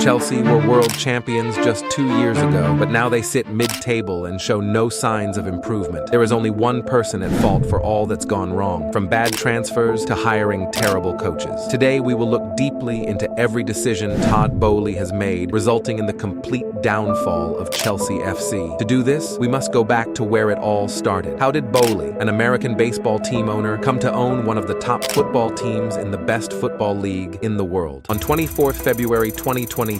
Chelsea were world champions just 2 years ago, but now they sit mid-table and show no signs of improvement. There is only one person at fault for all that's gone wrong, from bad transfers to hiring terrible coaches. Today, we will look deeply into every decision Todd Boehly has made, resulting in the complete downfall of Chelsea FC. To do this, we must go back to where it all started. How did Boehly, an American baseball team owner, come to own one of the top football teams in the best football league in the world? On 24th February 2022,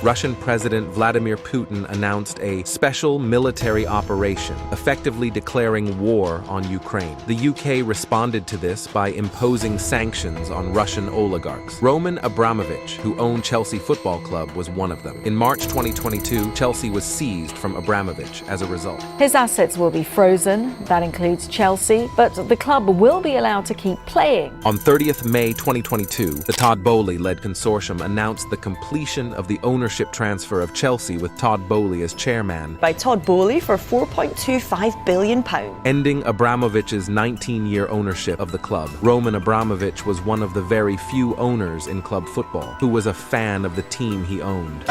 Russian President Vladimir Putin announced a special military operation, effectively declaring war on Ukraine. The UK responded to this by imposing sanctions on Russian oligarchs. Roman Abramovich, who owned Chelsea Football Club, was one of them. In March 2022, Chelsea was seized from Abramovich as a result. His assets will be frozen. That includes Chelsea, but the club will be allowed to keep playing. On 30th May 2022, the Todd Boehly-led consortium announced the completion of the ownership transfer of Chelsea with Todd Boehly as chairman, by Todd Boehly for £4.25 billion. ending Abramovich's 19-year ownership of the club. Roman Abramovich was one of the very few owners in club football who was a fan of the team he owned.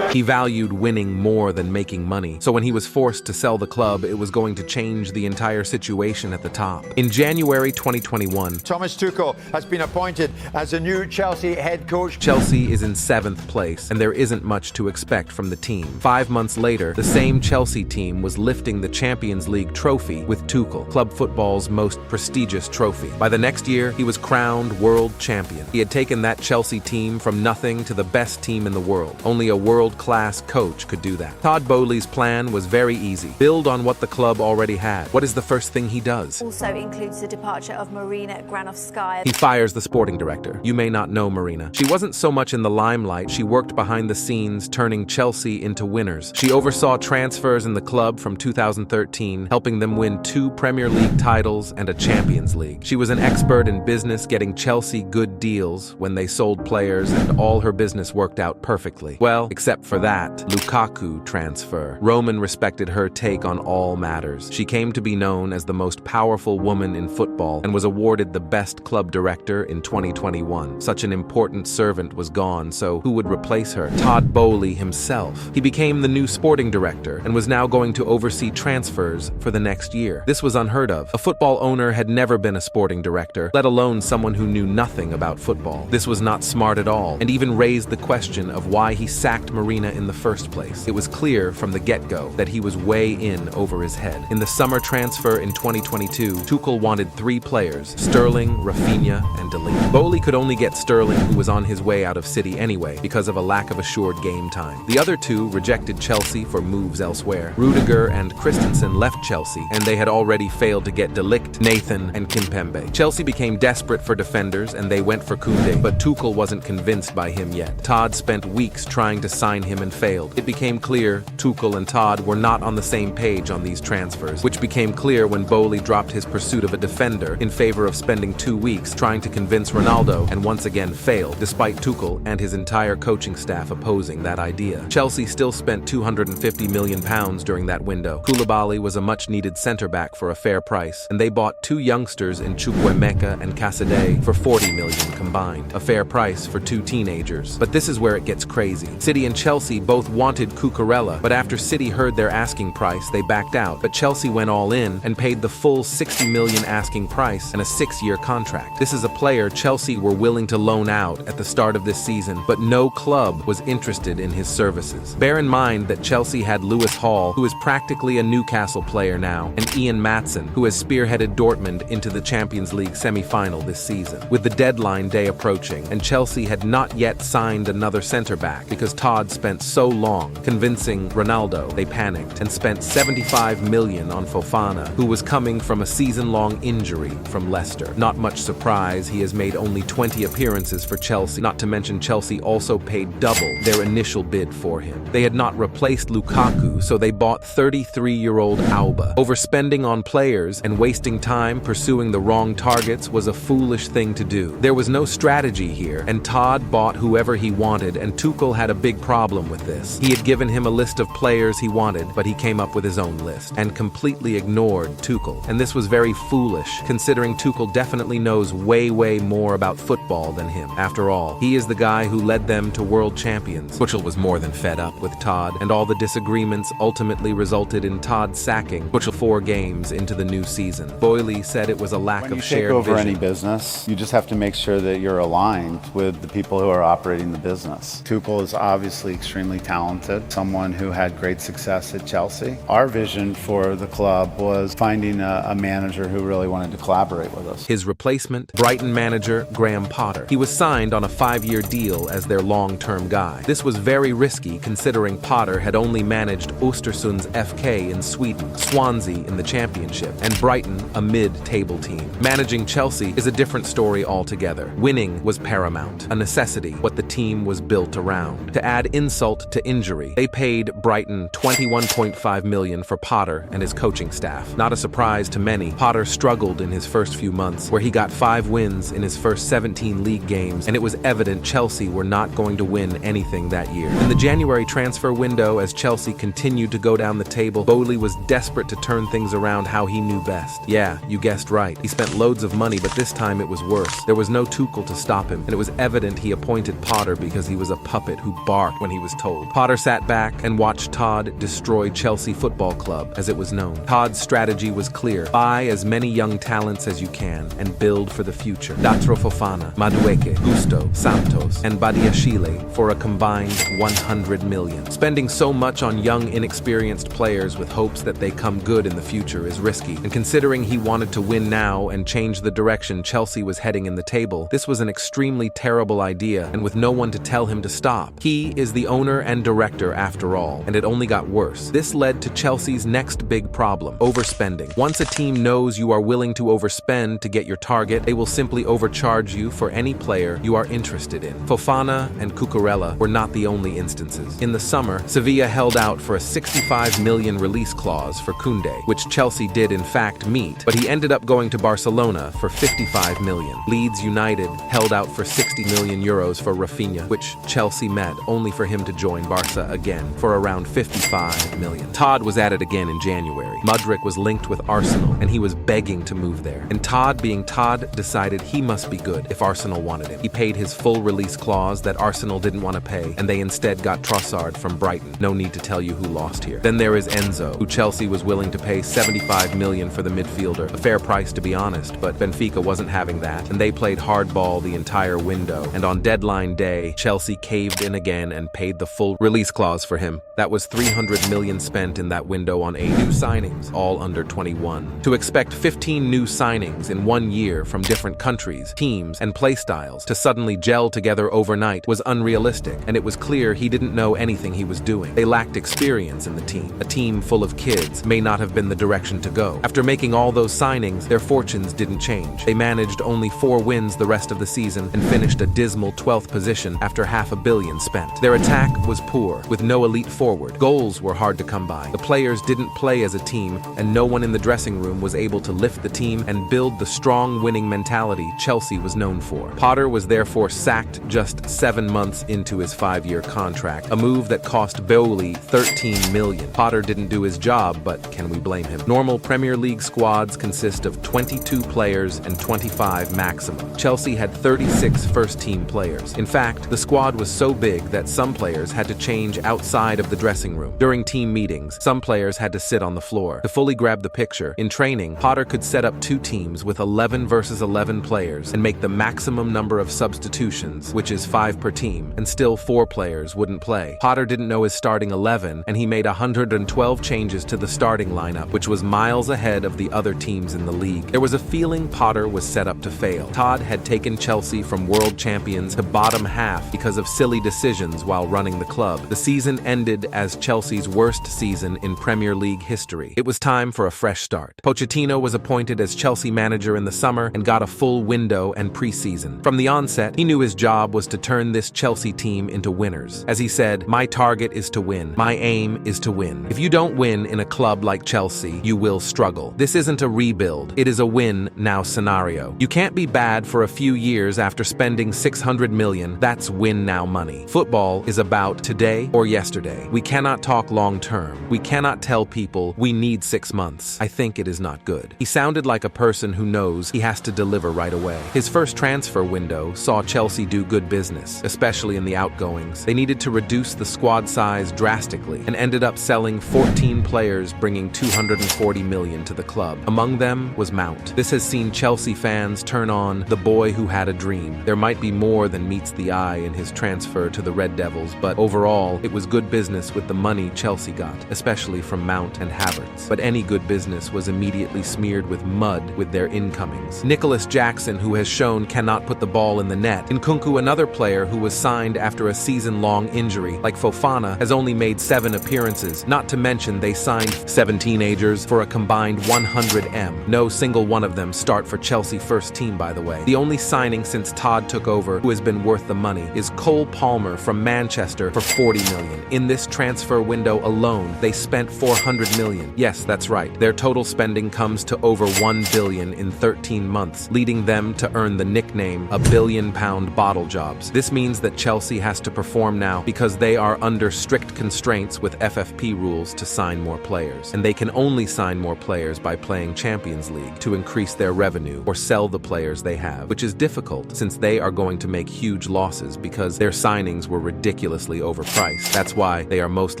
He valued winning more than making money, so when he was forced to sell the club, it was going to change the entire situation at the top. In January 2021, Thomas Tuchel has been appointed as the new Chelsea head coach. Chelsea is in 7th place, and there isn't much to expect from the team. 5 months later, the same Chelsea team was lifting the Champions League trophy with Tuchel, club football's most prestigious trophy. By the next year, he was crowned world champion. He had taken that Chelsea team from nothing to the best team in the world. Only a world-class coach could do that. Todd Boehly's plan was very easy. Build on what the club already had. What is the first thing he does? Also includes the departure of Marina Granovskaya. He fires the sporting director. You may not know Marina. She wasn't so much in the limelight, she worked behind the scenes, turning Chelsea into winners. She oversaw transfers in the club from 2013, helping them win 2 Premier League titles and a Champions League. She was an expert in business, getting Chelsea good deals when they sold players, and all her business worked out perfectly. Well, except for that Lukaku transfer. Roman respected her take on all matters. She came to be known as the most powerful woman in football and was awarded the best club director in 2021. Such an important servant was gone, so who would replace her? Todd Boehly himself. He became the new sporting director and was now going to oversee transfers for the next year. This was unheard of. A football owner had never been a sporting director, let alone someone who knew nothing about football. This was not smart at all, and even raised the question of why he sacked Marina in the first place. It was clear from the get-go that he was way in over his head. In the summer transfer in 2022, Tuchel wanted 3 players: Sterling, Rafinha, and De Ligt. Boehly could only get Sterling, who was on his way out of City anyway, because of a lack of assured game time. The other 2 rejected Chelsea for moves elsewhere. Rudiger and Christensen left Chelsea, and they had already failed to get De Ligt, Nathan, and Kimpembe. Chelsea became desperate for defenders, and they went for Koundé, but Tuchel wasn't convinced by him yet. Todd spent weeks trying to sign him and failed. It became clear Tuchel and Todd were not on the same page on these transfers, which became clear when Boehly dropped his pursuit of a defender in favor of spending 2 weeks trying to convince Ronaldo, and once again failed, despite Tuchel and his entire coaching staff opposing that idea. Chelsea still spent £250 million during that window. Koulibaly was a much-needed centre-back for a fair price, and they bought 2 youngsters in Chukwuemeka and Casadei for £40 million combined, a fair price for 2 teenagers. But this is where it gets crazy. City and Chelsea both wanted Cucurella, but after City heard their asking price, they backed out. But Chelsea went all in and paid the full $60 million asking price and a 6-year contract. This is a player Chelsea were willing to loan out at the start of this season, but no club was interested in his services. Bear in mind that Chelsea had Lewis Hall, who is practically a Newcastle player now, and Ian Maatsen, who has spearheaded Dortmund into the Champions League semi-final this season. With the deadline day approaching, and Chelsea had not yet signed another centre-back because Todd spent so long convincing Ronaldo, they panicked and spent $75 million on Fofana, who was coming from a season-long injury from Leicester. Not much surprise, he has made only 20 appearances for Chelsea, not to mention Chelsea also paid double their initial bid for him. They had not replaced Lukaku, so they bought 33-year-old Auba. Overspending on players and wasting time pursuing the wrong targets was a foolish thing to do. There was no strategy here, and Todd bought whoever he wanted, and Tuchel had a big problem problem with this. He had given him a list of players he wanted, but he came up with his own list and completely ignored Tuchel. And this was very foolish, considering Tuchel definitely knows way more about football than him. After all, he is the guy who led them to world champions. Tuchel was more than fed up with Todd, and all the disagreements ultimately resulted in Todd sacking Tuchel 4 games into the new season. Boehly said it was a lack of shared When you take over vision. any business, you just have to make sure that you're aligned with the people who are operating the business. Tuchel is obviously extremely talented, someone who had great success at Chelsea. Our vision for the club was finding a manager who really wanted to collaborate with us. His replacement, Brighton manager Graham Potter. He was signed on a 5-year deal as their long-term guy. This was very risky considering Potter had only managed Östersund's FK in Sweden, Swansea in the Championship, and Brighton, a mid-table team. Managing Chelsea is a different story altogether. Winning was paramount, a necessity, what the team was built around. To add insult to injury, they paid Brighton $21.5 million for Potter and his coaching staff. Not a surprise to many, Potter struggled in his first few months, where he got 5 wins in his first 17 league games, and it was evident Chelsea were not going to win anything that year. In the January transfer window, as Chelsea continued to go down the table, Boehly was desperate to turn things around how he knew best. Yeah, you guessed right. He spent loads of money, but this time it was worse. There was no Tuchel to stop him, and it was evident he appointed Potter because he was a puppet who barked when he was told. Potter sat back and watched Todd destroy Chelsea Football Club, as it was known. Todd's strategy was clear. Buy as many young talents as you can and build for the future. Datro Fofana, Madueke, Gusto, Santos, and Badiashile for a combined $100 million. Spending so much on young, inexperienced players with hopes that they come good in the future is risky, and considering he wanted to win now and change the direction Chelsea was heading in the table, this was an extremely terrible idea, and with no one to tell him to stop. He is the owner and director after all, and it only got worse. This led to Chelsea's next big problem: overspending. Once a team knows you are willing to overspend to get your target, they will simply overcharge you for any player you are interested in. Fofana and Cucurella were not the only instances. In the summer, Sevilla held out for a $65 million release clause for Koundé, which Chelsea did in fact meet, but he ended up going to Barcelona for $55 million. Leeds United held out for €60 million for Rafinha, which Chelsea met, only for him to join Barca again for around $55 million. Todd was at it again in January. Mudryk was linked with Arsenal, and he was begging to move there. And Todd, being Todd, decided he must be good if Arsenal wanted him. He paid his full release clause that Arsenal didn't want to pay, and they instead got Trossard from Brighton. No need to tell you who lost here. Then there is Enzo, who Chelsea was willing to pay $75 million for the midfielder. A fair price, to be honest, but Benfica wasn't having that, and they played hardball the entire window. And on deadline day, Chelsea caved in again and paid the full release clause for him. That was $300 million spent in that window on 8 new signings, all under 21. To expect 15 new signings in 1 year from different countries, teams, and playstyles to suddenly gel together overnight was unrealistic, and it was clear he didn't know anything he was doing. They lacked experience in the team. A team full of kids may not have been the direction to go. After making all those signings, their fortunes didn't change. They managed only 4 wins the rest of the season and finished a dismal 12th position after $500 million spent. Their attack was poor, with no elite forward. Goals were hard to come by. The players didn't play as a team, and no one in the dressing room was able to lift the team and build the strong winning mentality Chelsea was known for. Potter was therefore sacked just 7 months into his 5-year contract, a move that cost Boehly $13 million. Potter didn't do his job, but can we blame him? Normal Premier League squads consist of 22 players and 25 maximum. Chelsea had 36 first-team players. In fact, the squad was so big that some players had to change outside of the dressing room. During team meetings, some players had to sit on the floor. To fully grab the picture, in training, Potter could set up 2 teams with 11 versus 11 players and make the maximum number of substitutions, which is 5 per team, and still 4 players wouldn't play. Potter didn't know his starting 11, and he made 112 changes to the starting lineup, which was miles ahead of the other teams in the league. There was a feeling Potter was set up to fail. Todd had taken Chelsea from world champions to bottom half because of silly decisions while running the club. The season ended as Chelsea's worst season in Premier League history. It was time for a fresh start. Pochettino was appointed as Chelsea manager in the summer and got a full window and preseason. From the onset, he knew his job was to turn this Chelsea team into winners. As he said, "My target is to win. My aim is to win. If you don't win in a club like Chelsea, you will struggle. This isn't a rebuild. It is a win-now scenario. You can't be bad for a few years after spending $600 million. That's win-now money. Football is is about today or yesterday. We cannot talk long term. We cannot tell people we need 6 months. I think it is not good. He sounded like a person who knows he has to deliver right away. His first transfer window saw Chelsea do good business, especially in the outgoings. They needed to reduce the squad size drastically and ended up selling 14 players, bringing 240 million to the club. Among them was Mount. This has seen Chelsea fans turn on the boy who had a dream. There might be more than meets the eye in his transfer to the Red Devils, but overall, it was good business with the money Chelsea got, especially from Mount and Havertz. But any good business was immediately smeared with mud with their incomings. Nicholas Jackson, who has shown cannot put the ball in the net. Nkunku, another player who was signed after a season-long injury, like Fofana, has only made 7 appearances. Not to mention they signed 7 teenagers for a combined 100 M. No single one of them start for Chelsea first team, by the way. The only signing since Todd took over who has been worth the money is Cole Palmer from Manchester for 40 million. In this transfer window alone, they spent 400 million. Yes, that's right. Their total spending comes to over 1 billion in 13 months, leading them to earn the nickname a billion-pound bottle jobs. This means that Chelsea has to perform now because they are under strict constraints with FFP rules to sign more players. And they can only sign more players by playing Champions League to increase their revenue or sell the players they have, which is difficult since they are going to make huge losses because their signings were ridiculously overpriced. That's why they are most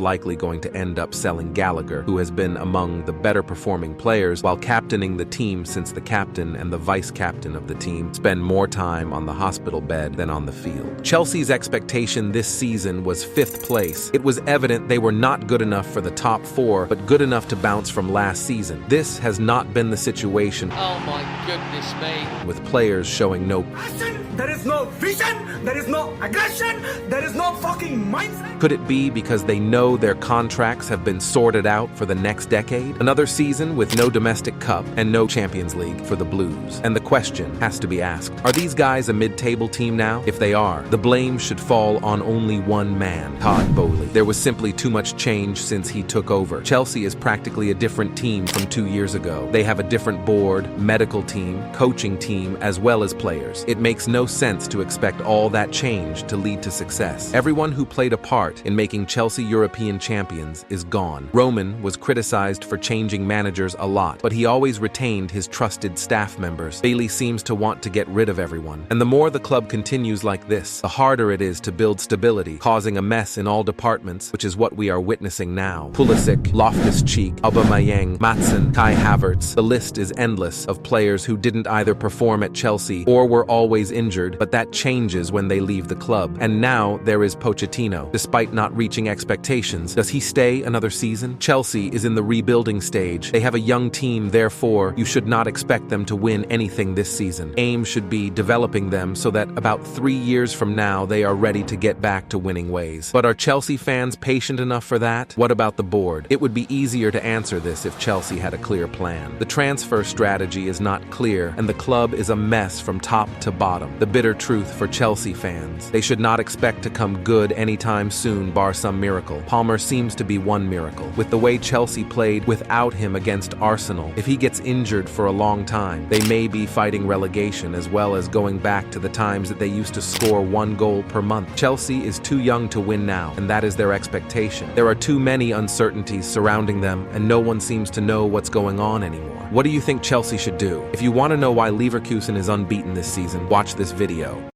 likely going to end up selling Gallagher, who has been among the better performing players while captaining the team, since the captain and the vice-captain of the team spend more time on the hospital bed than on the field. Chelsea's expectation this season was 5th place. It was evident they were not good enough for the top 4, but good enough to bounce from last season. This has not been the situation. Oh my goodness me. With players showing no passion, there is no vision, there is no aggression, there is no fucking mindset. Could it be because they know their contracts have been sorted out for the next decade? Another season with no domestic cup and no Champions League for the Blues. And the question has to be asked, are these guys a mid-table team now? If they are, the blame should fall on only one man, Todd Boehly. There was simply too much change since he took over. Chelsea is practically a different team from 2 years ago. They have a different board, medical team, coaching team, as well as players. It makes no sense to expect all that change to lead to success. Everyone who played a part in making Chelsea European champions is gone. Roman was criticized for changing managers a lot, but he always retained his trusted staff members. Boehly seems to want to get rid of everyone. And the more the club continues like this, the harder it is to build stability, causing a mess in all departments, which is what we are witnessing now. Pulisic, Loftus-Cheek, Aubameyang, Maatsen, Kai Havertz. The list is endless of players who didn't either perform at Chelsea or were always injured, but that changes when they leave the club. And now there is Pochettino. Despite not reaching expectations, does he stay another season? Chelsea is in the rebuilding stage. They have a young team, therefore you should not expect them to win anything this season. Aim should be developing them so that about 3 years from now they are ready to get back to winning ways. But are Chelsea fans patient enough for that? What about the board? It would be easier to answer this if Chelsea had a clear plan. The transfer strategy is not clear, and the club is a mess from top to bottom. The bitter truth for Chelsea fans: they should not expect to come good anytime soon, bar some miracle. Palmer seems to be one miracle. With the way Chelsea played without him against Arsenal, if he gets injured for a long time, they may be fighting relegation as well as going back to the times that they used to score 1 goal per month. Chelsea is too young to win now, and that is their expectation. There are too many uncertainties surrounding them, and no one seems to know what's going on anymore. What do you think Chelsea should do? If you want to know why Leverkusen is unbeaten this season, watch this video.